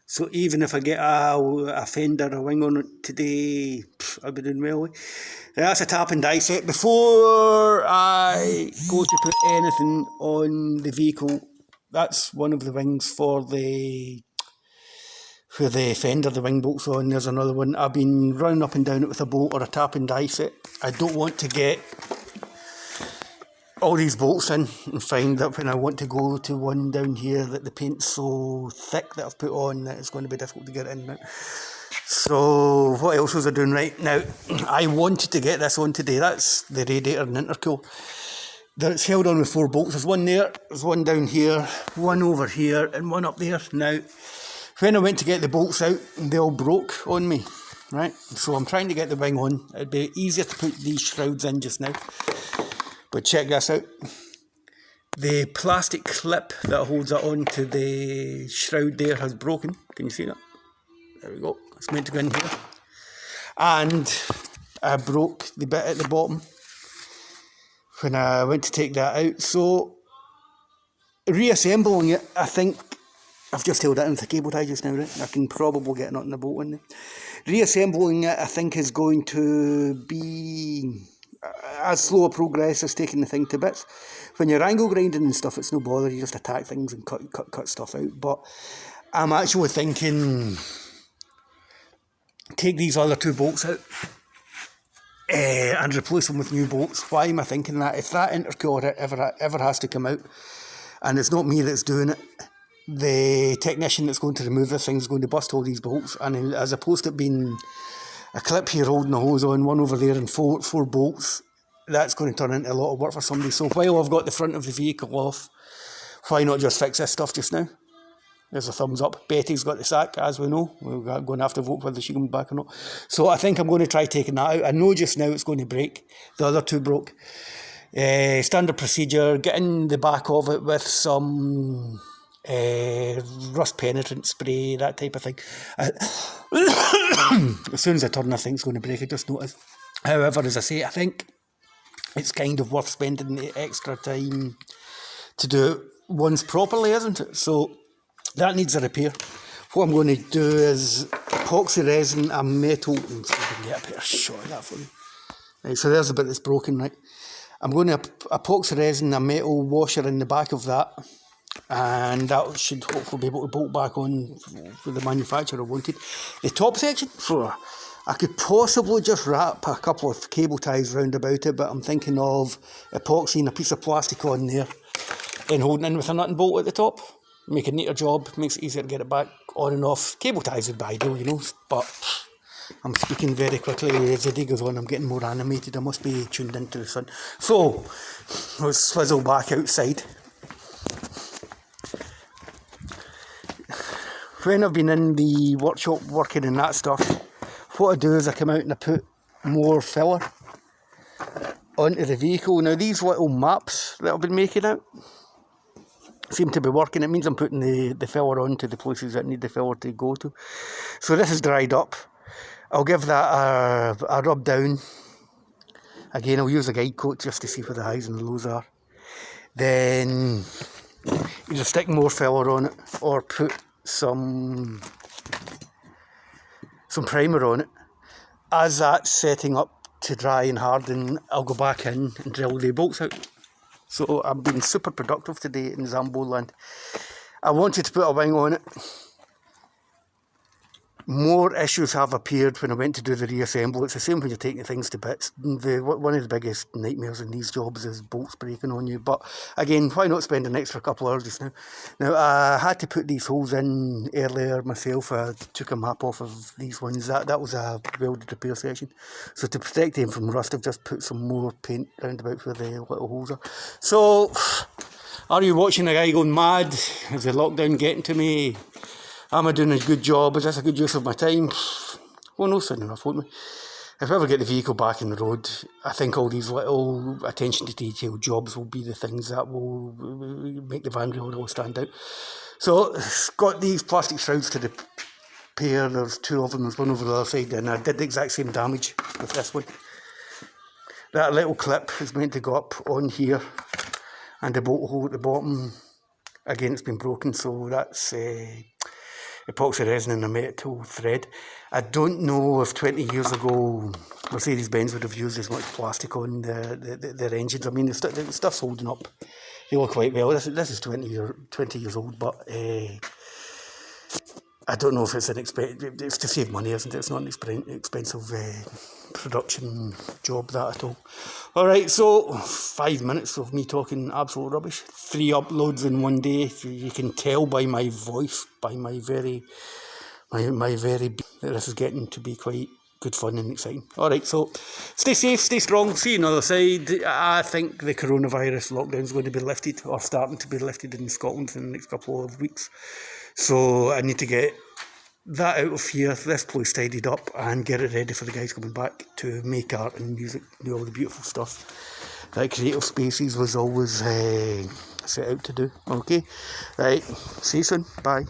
So even if I get a fender, a wing on it today, I'll be doing well. That's a tap and die set. Before I go to put anything on the vehicle, that's one of the wings for the fender, the wing bolts on. There's another one. I've been running up and down it with a bolt or a tap and die set. I don't want to get all these bolts in and find that when I want to go to one down here that the paint's so thick that I've put on that it's going to be difficult to get it in now. So what else was I doing right now? I wanted to get this on today. That's the radiator and intercool. It's held on with 4 bolts. There's one there, there's one down here, one over here and one up there. Now, when I went to get the bolts out, they all broke on me, right? So I'm trying to get the wing on. It'd be easier to put these shrouds in just now. But check this out. The plastic clip that holds it onto the shroud there has broken. Can you see that? There we go. It's meant to go in here. And I broke the bit at the bottom when I went to take that out. So reassembling it, I think I've just held it in with a cable tie just now, right? I can probably get a nut in the bolt in there. Reassembling it, I think, is going to be as slow a progress as taking the thing to bits. When you're angle grinding and stuff, it's no bother. You just attack things and cut stuff out. But I'm actually thinking, take these other 2 bolts out and replace them with new bolts. Why am I thinking that? If that intercooler ever has to come out, and it's not me that's doing it, the technician that's going to remove this thing is going to bust all these bolts, and as opposed to it being a clip here holding a hose on, one over there and four bolts, that's going to turn into a lot of work for somebody. So while I've got the front of the vehicle off, why not just fix this stuff just now? There's a thumbs up. Betty's got the sack, as we know. We're going to have to vote whether she comes back or not. So I think I'm going to try taking that out. I know just now it's going to break. The other 2 broke. Standard procedure, getting the back of it with some rust penetrant spray, that type of thing. As soon as I turn, this thing's going to break, I just notice. However, as I say, I think it's kind of worth spending the extra time to do it once properly, isn't it? So that needs a repair. What I'm going to do is epoxy resin a metal. Let's see if I can get a better shot of that for you. Right, so there's a bit that's broken, right? I'm going to epoxy resin a metal washer in the back of that, and that should hopefully be able to bolt back on where the manufacturer wanted. The top section, I could possibly just wrap a couple of cable ties round about it, but I'm thinking of epoxying a piece of plastic on there and holding in with a nut and bolt at the top. Make a neater job, makes it easier to get it back on and off. Cable ties would be ideal, you know, but I'm speaking very quickly as the day goes on. I'm getting more animated. I must be tuned into the sun. So, let's swizzle back outside. When I've been in the workshop working and that stuff, what I do is I come out and I put more filler onto the vehicle. Now these little maps that I've been making out seem to be working. It means I'm putting the filler onto the places that need the filler to go to. So this is dried up. I'll give that a rub down. Again, I'll use a guide coat just to see where the highs and the lows are. Then either stick more filler on it or put some primer on it. As that's setting up to dry and harden, I'll go back in and drill the bolts out. So I've been super productive today in Zambo land. I wanted to put a wing on it. More issues have appeared when I went to do the reassemble. It's the same when you're taking things to bits. One of the biggest nightmares in these jobs is bolts breaking on you. But again, why not spend an extra couple of hours just now? Now, I had to put these holes in earlier myself. I took a map off of these ones. That was a welded repair session. So to protect them from rust, I've just put some more paint round about where the little holes are. So, are you watching a guy going mad? Is the lockdown getting to me? Am I doing a good job? Is this a good use of my time? Well, no, soon enough, won't we? If I ever get the vehicle back in the road, I think all these little attention to detail jobs will be the things that will make the van really stand out. So, it's got these plastic shrouds to repair. There's 2 of them, there's one over the other side, and I did the exact same damage with this one. That little clip is meant to go up on here, and the bolt hole at the bottom, again, it's been broken, so that's... epoxy resin and a metal thread. I don't know if 20 years ago Mercedes-Benz would have used as much plastic on their engines. I mean, the stuff's holding up. They look quite well. This is 20 years old, but I don't know if it's it's to save money, isn't it? It's not an expensive production job, that at all. All right, so 5 minutes of me talking absolute rubbish. 3 uploads in one day. You can tell by my voice, by my very, that this is getting to be quite good fun and exciting. All right, so stay safe, stay strong. See you on the other side. I think the coronavirus lockdown is going to be lifted, or starting to be lifted in Scotland in the next couple of weeks. So I need to get that out of here, this place tidied up, and get it ready for the guys coming back to make art and music, do all the beautiful stuff that Creative Spaces was always set out to do. Okay, right, see you soon, bye.